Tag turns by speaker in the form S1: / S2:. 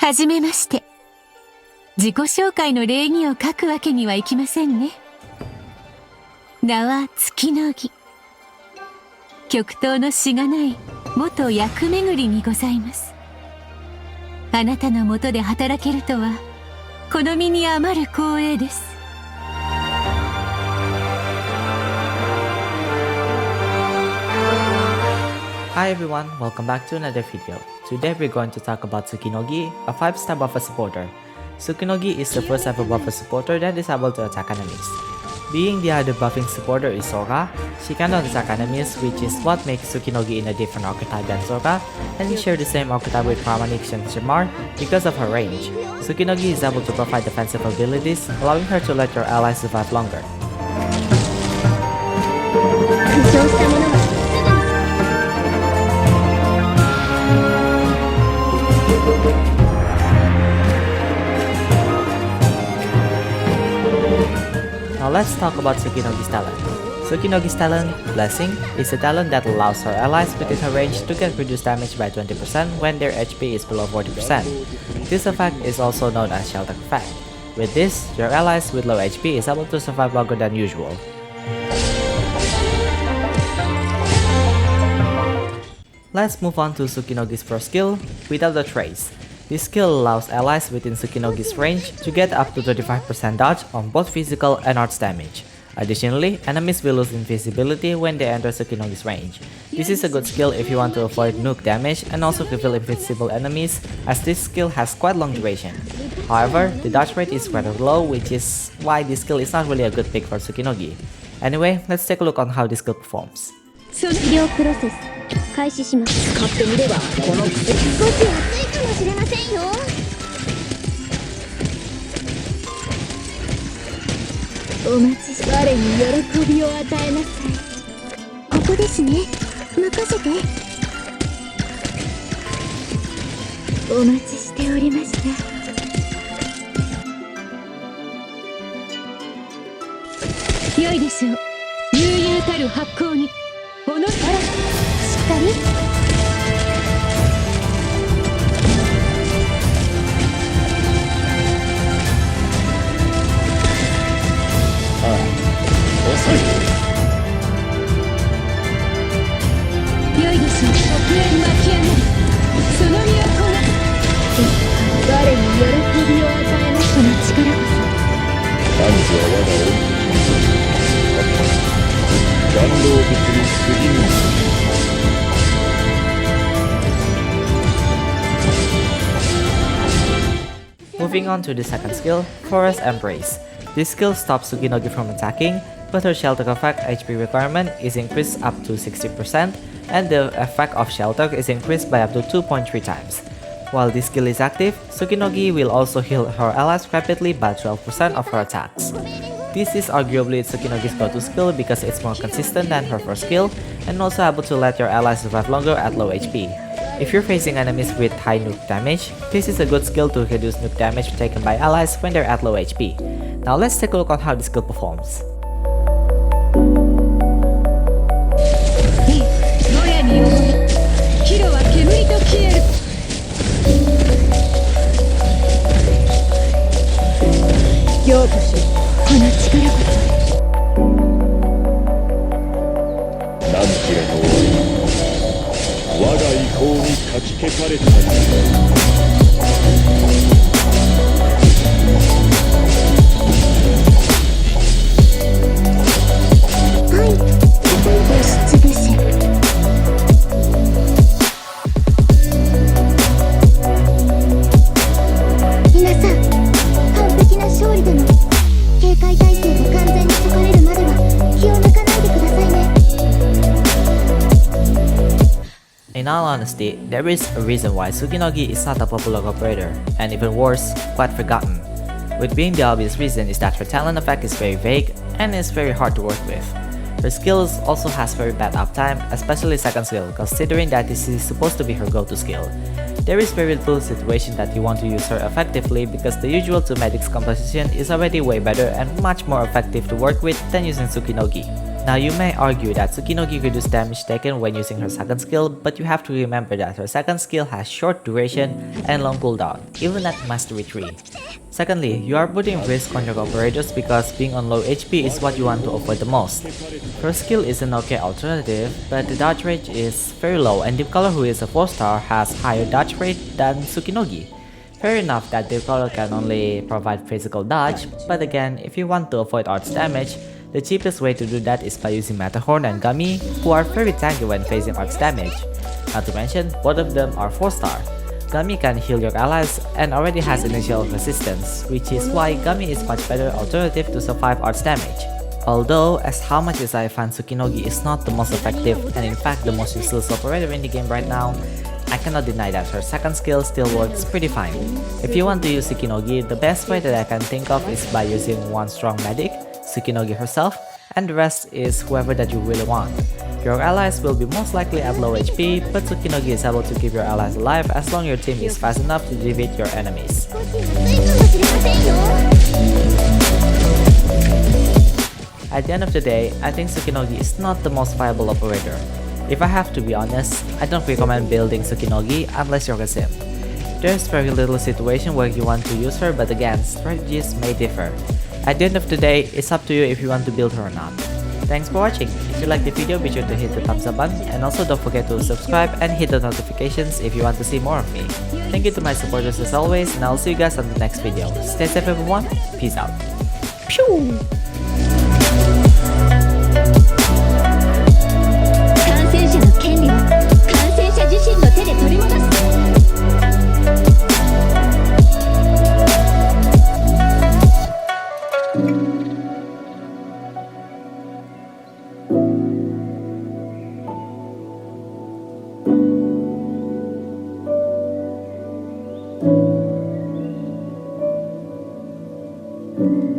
S1: はじめまして。自己紹介の礼儀を書くわけにはいきませんね。名はTsukinogi。極東のしがない元役巡りにございます。あなたのもとで働けるとは、この身に余る光栄です。
S2: Hi everyone, welcome back to another video. Today we're going to talk about Tsukinogi, a 5-star buffer supporter. Tsukinogi is the first ever buffer supporter that is able to attack enemies. Being the other buffing supporter is Sora, she cannot attack enemies, which is what makes Tsukinogi in a different archetype than Sora, and we share the same archetype with Pramanix and Shamar because of her range. Tsukinogi is able to provide defensive abilities, allowing her to let your allies survive longer. Now let's talk about Tsukinogi's talent. Tsukinogi's talent, Blessing, is a talent that allows her allies within her range to get reduced damage by 20% when their HP is below 40%. This effect is also known as Shelter effect. With this, your allies with low HP is able to survive longer than usual. Let's move on to Tsukinogi's first skill, Without a Trace. This skill allows allies within Tsukinogi's range to get up to 35% dodge on both physical and arts damage. Additionally, enemies will lose invisibility when they enter Tsukinogi's range. This is a good skill if you want to avoid nuke damage and also reveal invisible enemies, as this skill has quite long duration. However, the dodge rate is rather low, which is why this skill is not really a good pick for Tsukinogi. Anyway, let's take a look on how this skill performs. 開始します。使ってみればこの薬少し熱いかもしれませんよ。お待ちし我に喜びを与えなさい。ここですね。任せて。お待ちしておりました。良いでしょう。悠々たる発光におのしっかり遅い。良いでしょう。黒煙巻き上がりその身をこなす。我に喜びを与えなその力こそ。男児は我が恩人。弾道物に過ぎぬ。Moving on to the second skill, Forest Embrace. This skill stops Tsukinogi from attacking, but her shelter effect HP requirement is increased up to 60%, and the effect of shelter is increased by up to 2.3 times. While this skill is active, Tsukinogi will also heal her allies rapidly by 12% of her attacks. This is arguably Tsukinogi's go-to skill because it's more consistent than her first skill, and also able to let your allies survive longer at low HP. If you're facing enemies with high nuke damage, this is a good skill to reduce nuke damage taken by allies when they're at low HP. Now let's take a look on how this skill performs. In all honesty, there is a reason why Tsukinogi is not a popular operator, and even worse, quite forgotten. With being the obvious reason is that her talent effect is very vague and is very hard to work with. Her skills also has very bad uptime, especially second skill, considering that this is supposed to be her go-to skill. There is very little situation that you want to use her effectively because the usual 2 medics composition is already way better and much more effective to work with than using Tsukinogi. Now you may argue that Tsukinogi reduces damage taken when using her second skill, but you have to remember that her second skill has short duration and long cooldown, even at Mastery 3. Secondly, you are putting risk on your operators because being on low HP is what you want to avoid the most. Her skill is an okay alternative, but the dodge rate is very low and Deepcolor, who is a 4-star, has higher dodge rate than Tsukinogi. Fair enough that Deepcolor can only provide physical dodge, but again, if you want to avoid arts damage, the cheapest way to do that is by using Matterhorn and Gummy, who are very tanky when facing arts damage. Not to mention, both of them are 4-star. Gummy can heal your allies and already has initial resistance, which is why Gummy is much better alternative to survive arts damage. Although, as how much as I find Tsukinogi is not the most effective and in fact the most useless operator in the game right now, I cannot deny that her second skill still works pretty fine. If you want to use Tsukinogi, the best way that I can think of is by using one strong medic, Tsukinogi herself, and the rest is whoever that you really want. Your allies will be most likely at low HP, but Tsukinogi is able to keep your allies alive as long as your team is fast enough to defeat your enemies. At the end of the day, I think Tsukinogi is not the most viable operator. If I have to be honest, I don't recommend building Tsukinogi unless you're a sim. There's very little situation where you want to use her, but again, strategies may differ. At the end of the day, it's up to you if you want to build her or not. Thanks for watching. If you liked the video, be sure to hit the thumbs up button and also don't forget to subscribe and hit the notifications if you want to see more of me. Thank you to my supporters as always, and I'll see you guys on the next video. Stay safe everyone, peace out. Pew!
S3: 感染者の権利は感染者自身の手で取り戻す。
S1: うん。